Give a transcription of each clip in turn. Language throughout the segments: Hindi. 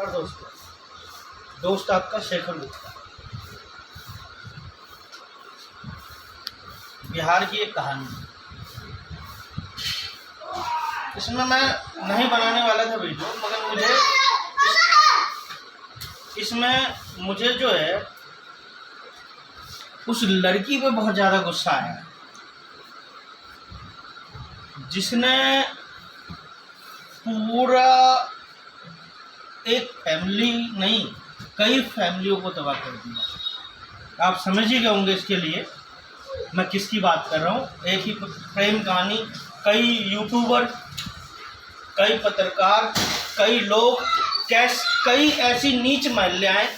नमस्कार दोस्तों, दोस्त आपका शेखर गुप्ता। बिहार की एक कहानी, इसमें मैं नहीं बनाने वाला था वीडियो, मगर मुझे जो है उस लड़की पे बहुत ज़्यादा गुस्सा आया जिसने पूरा एक फैमिली नहीं, कई फैमिलियों को तबाह कर दिया। आप समझ ही गए होंगे इसके लिए मैं किसकी बात कर रहा हूँ। एक ही प्रेम कहानी, कई यूट्यूबर, कई पत्रकार, कई लोग, कई ऐसी नीच महिलाएं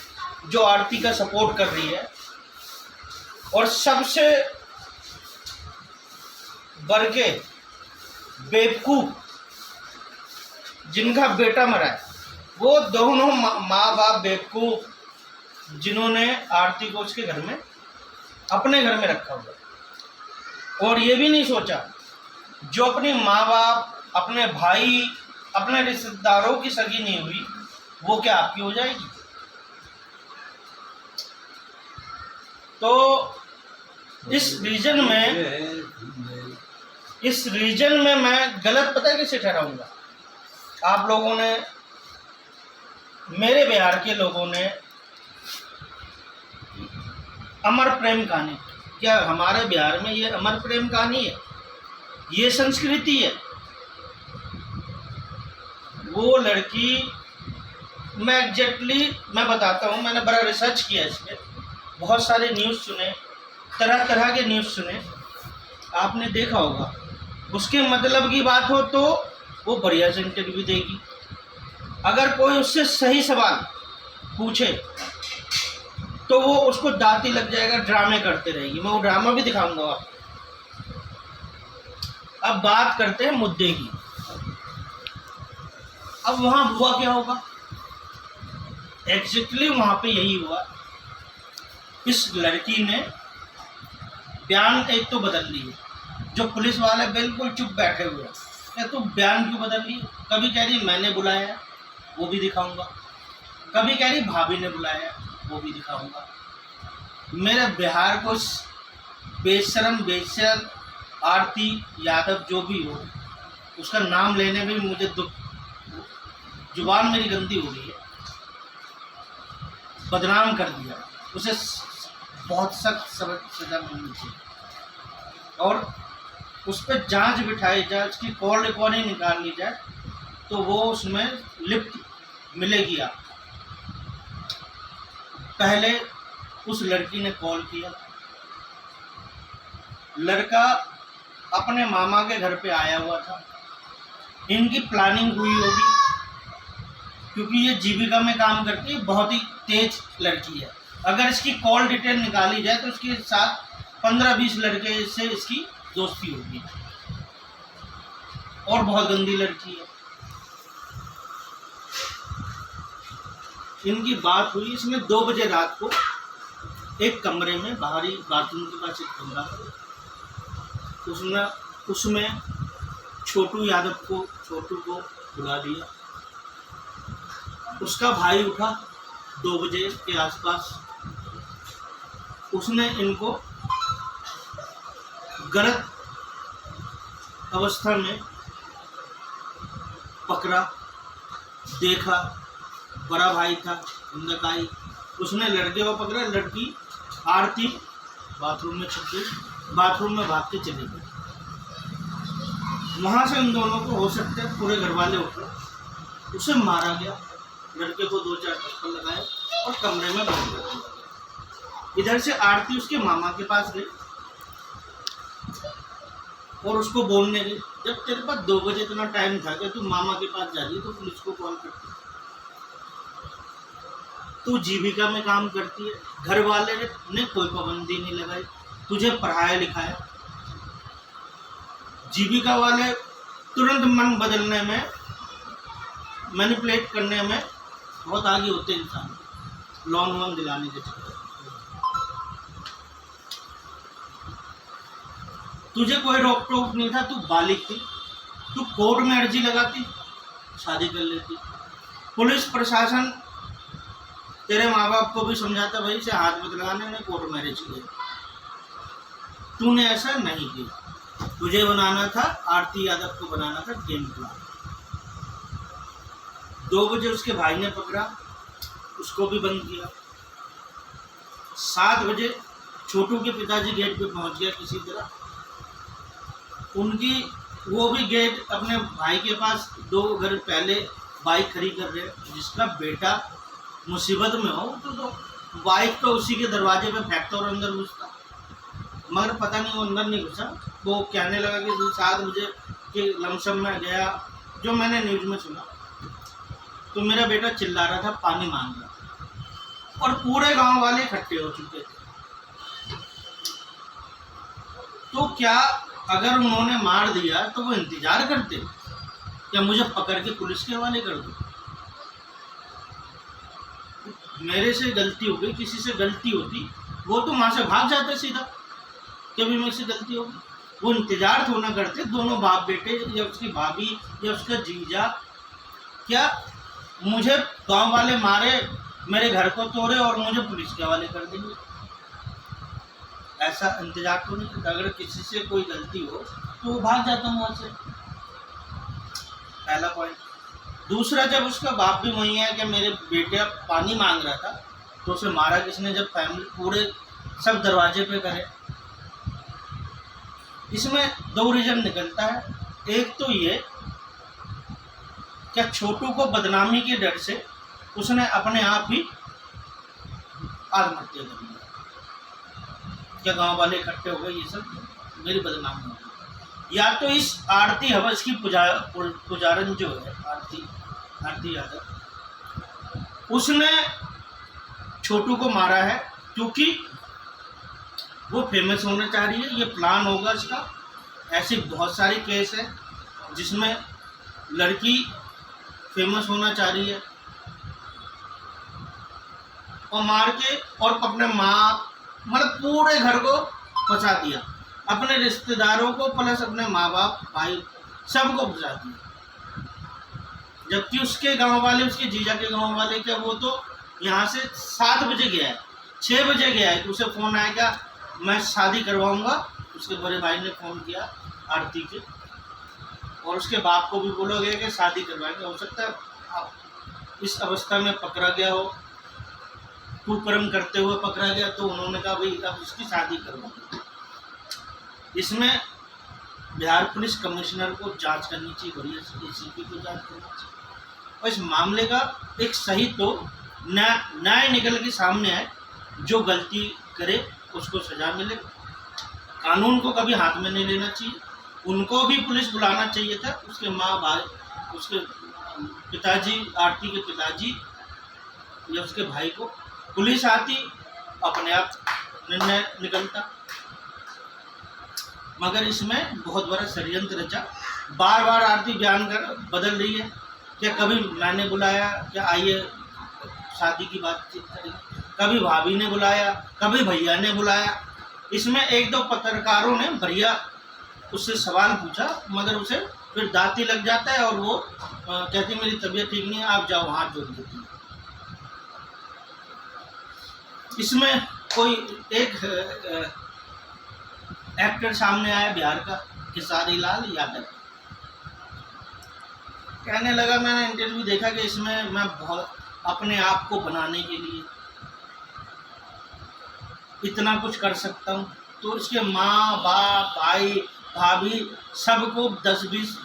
जो आरती का सपोर्ट कर रही है, और सबसे बढ़ के बेवकूफ जिनका बेटा मरा है, वो दोनों माँ बाप बेवकूफ जिन्होंने आरती को उसके घर में, अपने घर में रखा हुआ, और ये भी नहीं सोचा जो अपनी माँ बाप, अपने भाई, अपने रिश्तेदारों की सगी नहीं हुई, वो क्या आपकी हो जाएगी। तो इस रीजन में मैं गलत पता है किसे ठहराऊंगा। आप लोगों ने, मेरे बिहार के लोगों ने अमर प्रेम कहानी, क्या हमारे बिहार में ये अमर प्रेम कहानी है, ये संस्कृति है। वो लड़की, मैं एग्जैक्टली मैं बताता हूँ, मैंने बड़ा रिसर्च किया इस पर, बहुत सारे न्यूज़ सुने, तरह तरह के न्यूज़ सुने, आपने देखा होगा। उसके मतलब की बात हो तो वो बढ़िया से इंटरव्यू देगी, अगर कोई उससे सही सवाल पूछे तो वो उसको दांती लग जाएगा, ड्रामे करते रहेगी। मैं वो ड्रामा भी दिखाऊंगा आपको। अब बात करते हैं मुद्दे की। अब वहाँ हुआ क्या होगा, एग्जैक्टली वहाँ पे यही हुआ। इस लड़की ने बयान एक तो बदल ली, जो पुलिस वाले बिल्कुल चुप बैठे हुए हैं, या तो बयान क्यों बदल ली। कभी कह रही मैंने बुलाया, वो भी दिखाऊंगा, कभी कह रही भाभी ने बुलाया, वो भी दिखाऊंगा। मेरे बिहार को बेशरम आरती यादव जो भी हो, उसका नाम लेने में भी मुझे दुख, जुबान मेरी गंदी हो रही है, बदनाम कर दिया। उसे बहुत सख्त सजा मिलनी चाहिए, और उस पर जांच बिठाई जाए, उसकी कॉल रिकॉर्डिंग निकाल ली जाए, तो वो उसमें लिप्त मिलेगी आपको। पहले उस लड़की ने कॉल किया, लड़का अपने मामा के घर पे आया हुआ था, इनकी प्लानिंग हुई होगी, क्योंकि ये जीविका में काम करती है, बहुत ही तेज लड़की है। अगर इसकी कॉल डिटेल निकाली जाए तो उसके साथ 15-20 लड़के से इसकी दोस्ती होगी, और बहुत गंदी लड़की है। इनकी बात हुई, इसमें 2 बजे रात को एक कमरे में, बाहरी बाथरूम के पास एक कमरा, उसमें छोटू को बुला दिया। उसका भाई उठा 2 बजे के आसपास, उसने इनको गलत अवस्था में पकड़ा, देखा, बड़ा भाई था इंदकाई, उसने लड़के को पकड़ा, लड़की आरती बाथरूम में छुप गई, बाथरूम में भाग के चली गई। वहाँ से इन दोनों को, हो सकते हैं पूरे घर वाले उठे, उसे मारा गया, लड़के को 2-4 थप्पड़ लगाए और कमरे में बंद कर दिया। इधर से आरती उसके मामा के पास गई और उसको बोलने गई, जब तेरे पास 2 बजे इतना टाइम था कि तू मामा के पास जा रही तो पुलिस को कॉल करती, तू जीविका में काम करती है, घर वाले ने कोई पाबंदी नहीं लगाई, तुझे पढ़ाया लिखाया। जीविका वाले तुरंत मन बदलने में, मैनिपुलेट करने में बहुत आगे होते इंसान, लोन वोन दिलाने के चक्कर। तुझे कोई रोक टोक नहीं था, तू बालिग थी, तू कोर्ट में अर्जी लगाती, शादी कर लेती, पुलिस प्रशासन तेरे माँ बाप को भी समझाता भाई इसे हाथ मत लगाने, ने कोर्ट मैरिज किया। तूने ऐसा नहीं किया, तुझे बनाना था आरती यादव को बनाना था गेम प्लान। 2 बजे उसके भाई ने पकड़ा, उसको भी बंद किया। 7 बजे छोटू के पिताजी गेट पे पहुंच गया किसी तरह, उनकी वो भी गेट अपने भाई के पास 2 घर पहले बाइक खड़ी कर रहे हैं। जिसका बेटा मुसीबत में हो तो बाइक तो उसी के दरवाजे पे फेंकता और अंदर घुसता, मगर पता नहीं वो अंदर नहीं घुसा। वो कहने लगा कि 7 बजे के लमसम में गया, जो मैंने न्यूज़ में सुना, तो मेरा बेटा चिल्ला रहा था, पानी मांग रहा, और पूरे गांव वाले इकट्ठे हो चुके थे। तो क्या अगर उन्होंने मार दिया तो वो इंतजार करते, या मुझे पकड़ के पुलिस के हवाले कर दो? मेरे से गलती हो गई, किसी से गलती होती वो तो वहां से भाग जाते सीधा, कभी मेरे से गलती होगी। वो इंतजार थोड़ा करते दोनों बाप बेटे, या उसकी भाभी या उसका जीजा। क्या मुझे गांव वाले मारे, मेरे घर को तोड़े और मुझे पुलिस के हवाले कर देंगे? ऐसा इंतजार तो नहीं करता। अगर किसी से कोई गलती हो तो वो भाग जाता हूँ वहाँ से, पहला पॉइंट। दूसरा, जब उसका बाप भी वही है कि मेरे बेटे पानी मांग रहा था, तो उसे मारा किसने? जब फैमिली पूरे सब दरवाजे पे करे। इसमें 2 रीजन निकलता है। एक तो ये, क्या छोटू को बदनामी के डर से उसने अपने आप ही आत्महत्या कर लिया? क्या गांव वाले इकट्ठे हो गए, ये सब मेरी बदनामी हो गई? या तो इस आरती हवस की पुजारन जो है आरती यादव, उसने छोटू को मारा है क्योंकि वो फेमस होना चाह रही है, ये प्लान होगा इसका। ऐसे बहुत सारे केस हैं जिसमें लड़की फेमस होना चाह रही है और मार के, और अपने माँ मतलब पूरे घर को फंसा दिया, अपने रिश्तेदारों को प्लस अपने माँ बाप भाई सबको फंसा दिया। जबकि उसके गांव वाले, उसके जीजा के गांव वाले, क्या वो तो यहाँ से 7 बजे गया है, 6 बजे गया है, तो उसे फ़ोन आएगा मैं शादी करवाऊंगा। उसके बड़े भाई ने फ़ोन किया आरती के, और उसके बाप को भी बोलोगे कि शादी करवाएंगे। हो सकता है आप इस अवस्था में पकड़ा गया हो, कुकर्म करते हुए पकड़ा गया, तो उन्होंने कहा भाई अब इसकी शादी करवाओ। इसमें बिहार पुलिस कमिश्नर को जांच करनी चाहिए, बढ़िया से एसीपी को जांच करनी चाहिए, और इस मामले का एक सही तो न्याय निकल के सामने आए। जो गलती करे उसको सजा मिले। कानून को कभी हाथ में नहीं लेना चाहिए। उनको भी पुलिस बुलाना चाहिए था, उसके माँ भाई, उसके पिताजी, आरती के पिताजी या उसके भाई को। पुलिस आती, अपने आप निर्णय निकलता। मगर इसमें बहुत बड़ा षड्यंत्र रचा। बार बार आरती बयान कर बदल रही है। क्या कभी मैंने बुलाया, क्या आइए शादी की बातचीत करेंगे, कभी भाभी ने बुलाया, कभी भैया ने बुलाया। इसमें 1-2 पत्रकारों ने भैया उससे सवाल पूछा, मगर उसे फिर दांती लग जाता है और वो कहती मेरी तबीयत ठीक नहीं है, आप जाओ, हाथ जोड़ देती है। इसमें कोई एक एक्टर सामने आया बिहार का, खेसारी लाल यादव, कहने लगा, मैंने इंटरव्यू देखा कि इसमें मैं बहुत अपने आप को बनाने के लिए इतना कुछ कर सकता हूँ। तो इसके माँ बाप भाई भाभी सबको 10-20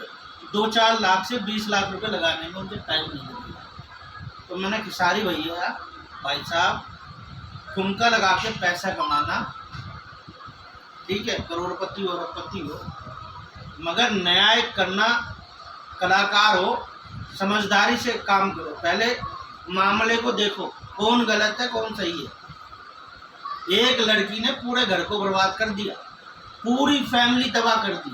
2-4 लाख से 20 लाख रुपए लगाने में मुझे टाइम नहीं लगेगा। तो मैंने खेसारी भैया भाई साहब, ठुमका लगा के पैसा कमाना ठीक है, करोड़पति हो रपति हो, मगर न्याय करना, कलाकार हो, समझदारी से काम करो। पहले मामले को देखो कौन गलत है कौन सही है। एक लड़की ने पूरे घर को बर्बाद कर दिया, पूरी फैमिली तबाह कर दी,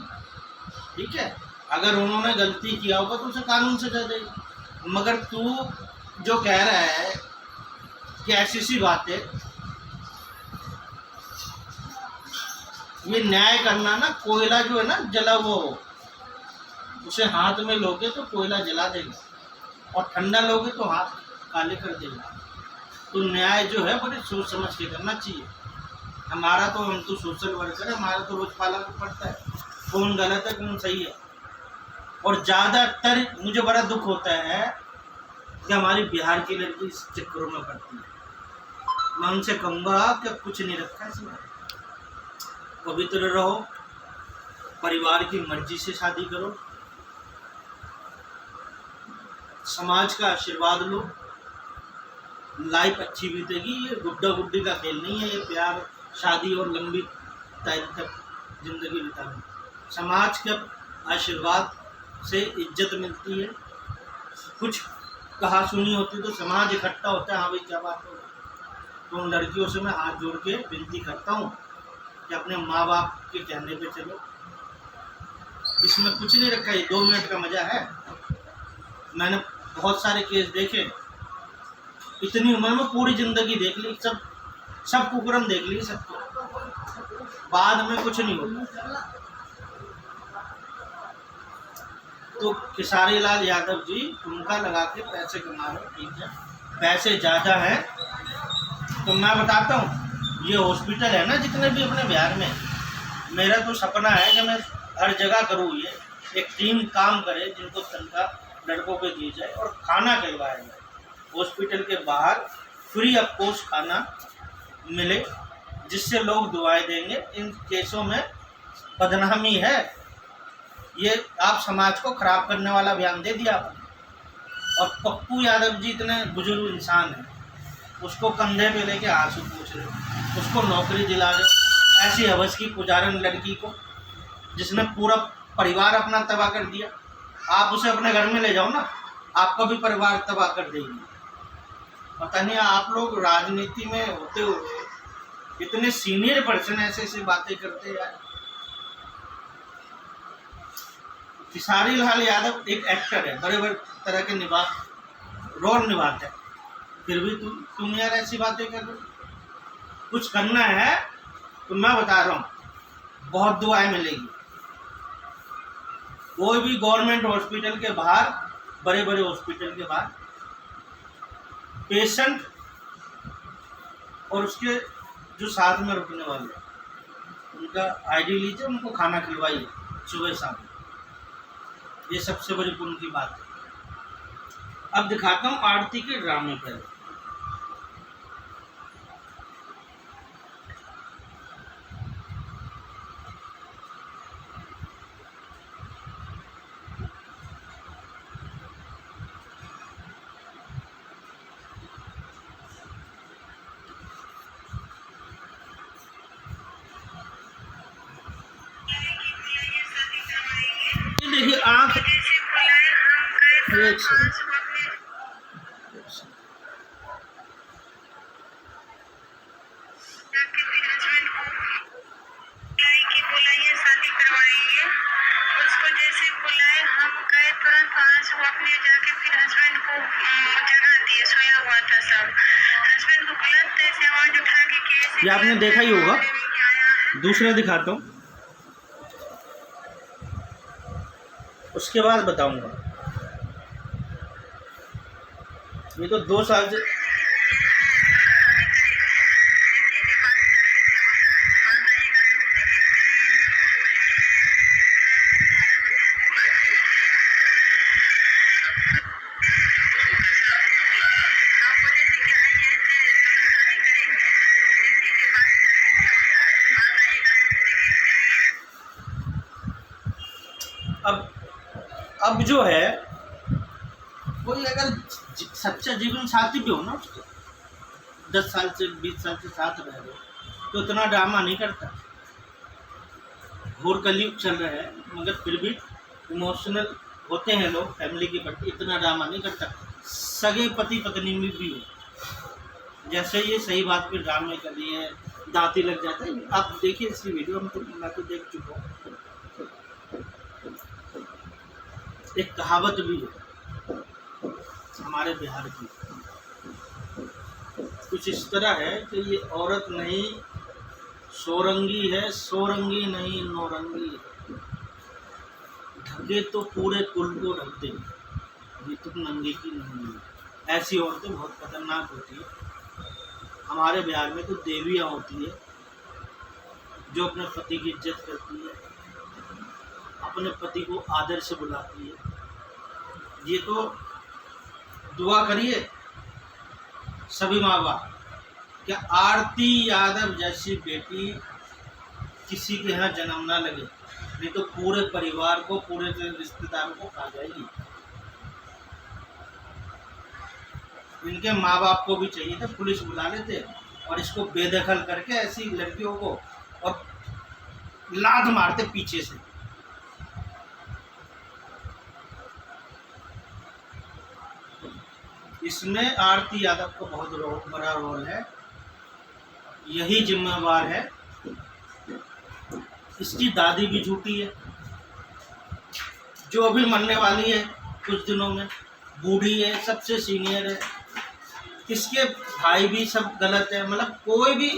ठीक है। अगर उन्होंने गलती किया होगा तो उसे कानून सजा देगी। मगर तू जो कह रहा है कि ऐसी सी बात है, ये न्याय करना ना, कोयला जो है ना जला वो, उसे हाथ में लोगे तो कोयला जला देगा। और ठंडा लोगे तो हाथ काले कर देगा। तो न्याय जो है बड़े सोच समझ के करना चाहिए। हमारा तो, हम तो सोशल वर्कर है, हमारा तो रोज पाला पड़ता है कौन गलत है कौन सही है। और ज़्यादातर मुझे बड़ा दुख होता है कि हमारी बिहार की लड़की इस चक्करों में पड़ती है। मैं उनसे कहूँगा कि कुछ नहीं रखा इसमें, पवित्र रहो, परिवार की मर्जी से शादी करो, समाज का आशीर्वाद लो, लाइफ अच्छी बीतेगी। ये गुड्डा गुड्डी का खेल नहीं है, ये प्यार शादी और लंबी टाइम तक जिंदगी बिताना। समाज के आशीर्वाद से इज्जत मिलती है, कुछ कहा सुनी होती तो समाज इकट्ठा होता है, हाँ भाई क्या बात हो। तो उन लड़कियों से मैं हाथ जोड़ के विनती करता हूँ कि अपने माँ बाप के कहने पे चलो। इसमें कुछ नहीं रखा, ये 2 मिनट का मजा है। मैंने बहुत सारे केस देखे, इतनी उम्र में पूरी जिंदगी देख ली, सब कुकर्म देख ली सबको, बाद में कुछ नहीं होता। तो खेसारी लाल यादव जी उनका लगा के पैसे कमा रहे, ठीक है, पैसे ज़्यादा हैं। तो मैं बताता हूँ, ये हॉस्पिटल है ना जितने भी अपने बिहार में, मेरा तो सपना है कि मैं हर जगह करूँ, ये एक टीम काम करे जिनको तनख्वाह लड़कों को दी जाए और खाना खिलवाया जाए। हॉस्पिटल के बाहर फ्री ऑफ कॉस्ट खाना मिले, जिससे लोग दुआएं देंगे। इन केसों में बदनामी है, ये आप समाज को खराब करने वाला बयान दे दिया आपने। और पप्पू यादव जी इतने बुजुर्ग इंसान हैं, उसको कंधे पे लेके आंसू पूछ रहे, उसको नौकरी दिला रहे, ऐसी हवस की पुजारन लड़की को जिसने पूरा परिवार अपना तबाह कर दिया। आप उसे अपने घर में ले जाओ ना, आपका भी परिवार तबाह कर देगी। पता नहीं आप लोग राजनीति में होते हुए इतने सीनियर पर्सन ऐसे बातें करते हैं यार। खेसारी लाल यादव एक एक्टर है, बड़े बड़े तरह के रोल निभाते हैं, फिर भी तुम यार ऐसी बातें कर रहे हो। कुछ करना है तो मैं बता रहा हूँ, बहुत दुआएं मिलेगी। कोई भी गवर्नमेंट हॉस्पिटल के बाहर, बड़े बड़े हॉस्पिटल के बाहर पेशेंट और उसके जो साथ में रुकने वाले, उनका आईडी लीजिए, उनको खाना खिलवाइए सुबह शाम। ये सबसे बड़ी पुण्य की बात है। अब दिखाता हूँ आरती के ड्रामे पर। देखिए आँख, ये आपने देखा ही होगा। दूसरा दिखाता हूँ, उसके बाद बताऊंगा। ये तो 2 साल से अब जो है, कोई अगर सच्चा जीवन साथी भी हो ना, उसको 10 साल से 20 साल से साथ रह रहे तो इतना ड्रामा नहीं करता। घोर कलयुग चल रहा है, मगर फिर भी इमोशनल होते हैं लोग फैमिली के प्रति, इतना ड्रामा नहीं करता। सगे पति पत्नी में भी हो, जैसे ये सही बात पे ड्रामे कर रही है, दांती लग जाता है। आप देखिए इसकी वीडियो में, तो मैं तो देख चुका हूँ। एक कहावत भी है हमारे बिहार की, कुछ इस तरह है कि ये औरत नहीं सोरंगी है, सोरंगी नहीं नौरंगी है, ढके तो पूरे कुल को ढकते। ये तो नंगे की नंगी। ऐसी औरतें बहुत खतरनाक होती है। हमारे बिहार में तो देवियाँ होती है जो अपने पति की इज्जत करती है, अपने पति को आदर से बुलाती है। ये तो दुआ करिए सभी माँ बाप, क्या आरती यादव जैसी बेटी किसी के यहाँ जन्म ना लगे, नहीं तो पूरे परिवार को, पूरे रिश्तेदारों को खा जाएगी। इनके माँ बाप को भी चाहिए था पुलिस बुला लेते और इसको बेदखल करके ऐसी लड़कियों को और लात मारते पीछे से। इसमें आरती यादव का बहुत बड़ा रोल है। यही जिम्मेवार है। इसकी दादी भी झूठी है जो अभी मरने वाली है कुछ दिनों में, बूढ़ी है, सबसे सीनियर है। इसके भाई भी सब गलत है। मतलब कोई भी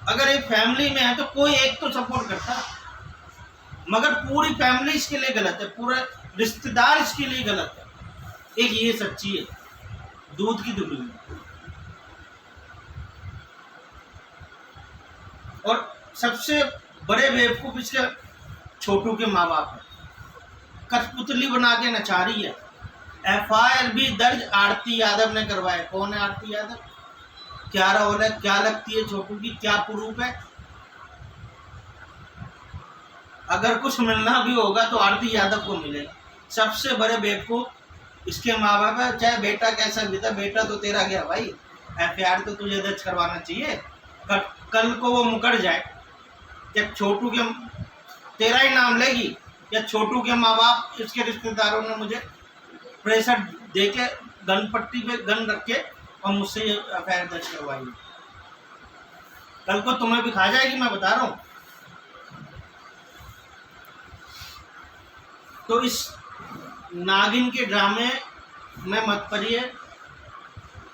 अगर एक फैमिली में है तो कोई एक तो सपोर्ट करता है, मगर पूरी फैमिली इसके लिए गलत है, पूरा रिश्तेदार इसके लिए गलत है। एक ये सच्ची है दूध की दुनिया। और सबसे बड़े बेवकूफ इसके छोटू के माँ बाप है, कठपुतली बना के नचा रही है। एफआईआर भी दर्ज आरती यादव ने करवाया। कौन है आरती यादव, क्या रोल है, क्या लगती है छोटू की, क्या प्रूफ है? अगर कुछ मिलना भी होगा तो आरती यादव को मिलेगा। सबसे बड़े बेवकूफ इसके माँ बाप है। चाहे बेटा कैसा भी था, बेटा तो तेरा गया भाई, एफआईआर तो तुझे दर्ज करवाना चाहिए। कल को वो मुकर जाए, जब छोटू के तेरा ही नाम लेगी, या छोटू के माँ बाप इसके रिश्तेदारों ने मुझे प्रेशर दे के गन पट्टी पे गन रख के और मुझसे ये एफआईआर दर्ज करवाई, कल को तुम्हें भी खा जाएगी, मैं बता रहा हूँ। तो इस नागिन के ड्रामे में मत पड़िए।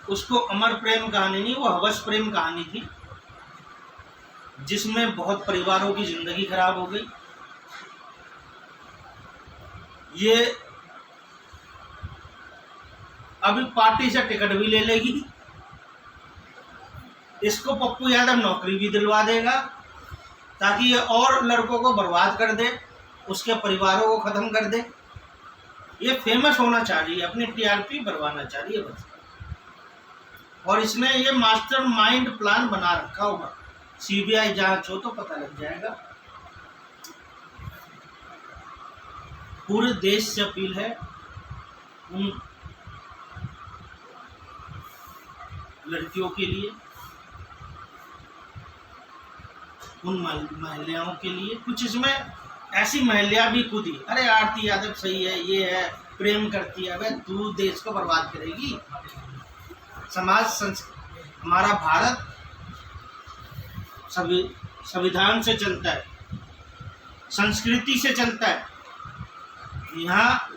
उसको अमर प्रेम कहानी नहीं, वो हवस प्रेम कहानी थी, जिसमें बहुत परिवारों की जिंदगी खराब हो गई। ये अभी पार्टी से टिकट भी ले लेगी, इसको पप्पू यादव नौकरी भी दिलवा देगा ताकि ये और लड़कों को बर्बाद कर दे, उसके परिवारों को खत्म कर दे। ये फेमस होना चाह रही है, अपनी टीआरपी बढ़वाना चाह रही है बस। और इसने ये मास्टर माइंड प्लान बना रखा होगा। सीबीआई जांच हो तो पता लग जाएगा। पूरे देश से अपील है उन लड़कियों के लिए, उन महिलाओं के लिए। कुछ इसमें ऐसी महिलाएं भी खुद ही, अरे आरती यादव सही है, ये है, प्रेम करती है। अबे तू देश को बर्बाद करेगी। हमारा भारत संविधान से चलता है, संस्कृति से चलता है। यहाँ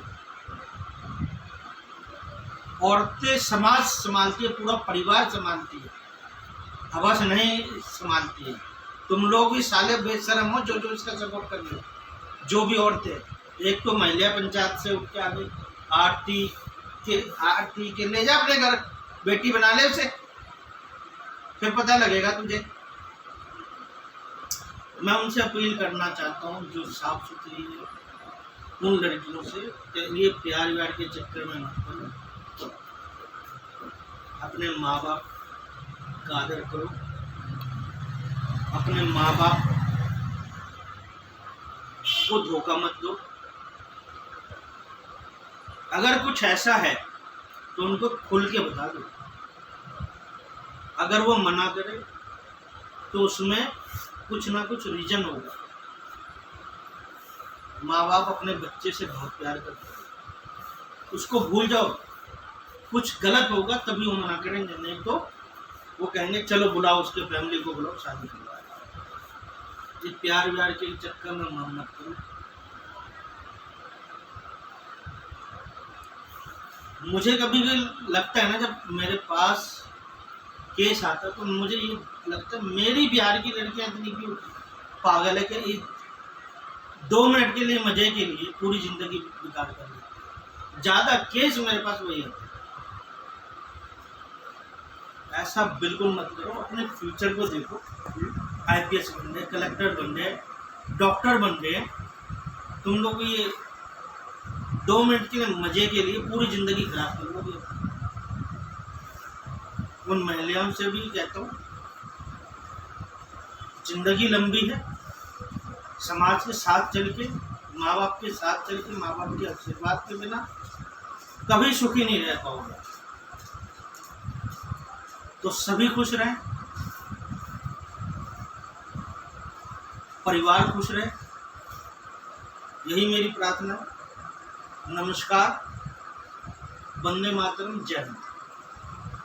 औरतें समाज संभालती है, पूरा परिवार संभालती है, हवस नहीं संभालती है। तुम लोग भी साले बेशरम हो जो इसका सपोर्ट कर रहे हो। जो भी औरतें, एक तो महिला पंचायत से उठ के आ गई, आरती के ले जा अपने घर, बेटी बना ले उसे, फिर पता लगेगा तुझे। मैं उनसे अपील करना चाहता हूँ जो साफ सुथरी है, उन लड़कियों से, ये प्यार व्यार के चक्कर में मत पड़ो, अपने माँ बाप का आदर करो, अपने माँ बाप को धोखा मत दो। अगर कुछ ऐसा है तो उनको खुल के बता दो। अगर वो मना करे तो उसमें कुछ ना कुछ रीजन होगा। माँ बाप अपने बच्चे से बहुत प्यार करते हैं, उसको भूल जाओ। कुछ गलत होगा तभी वो मना करेंगे, नहीं तो वो कहेंगे चलो बुलाओ, उसके फैमिली को बुलाओ, शादी करवाओ। ये प्यार व्यार के चक्कर में मत करो। मुझे कभी भी लगता है ना, जब मेरे पास केस आता तो मुझे ये लगता है मेरी बिहार की लड़कियां इतनी क्यों पागल है कि 2 मिनट के लिए, मजे के लिए पूरी जिंदगी बेकार कर देती है। ज़्यादा केस मेरे पास वही होते हैं। ऐसा बिल्कुल मत करो, अपने फ्यूचर को देखो। आईपीएस बन गए, कलेक्टर बन गए, डॉक्टर बन गए, तुम लोग ये 2 मिनट के मजे के लिए पूरी जिंदगी खराब कर लोगे। उन महिलाओं से भी कहता हूँ, जिंदगी लंबी है, समाज के साथ चल के, माँ बाप के साथ चल के, माँ बाप के आशीर्वाद के बिना कभी सुखी नहीं रह पाओगे। तो सभी खुश रहें, परिवार खुश रहे, यही मेरी प्रार्थना है। नमस्कार, वंदे मातरम, जय हिंद।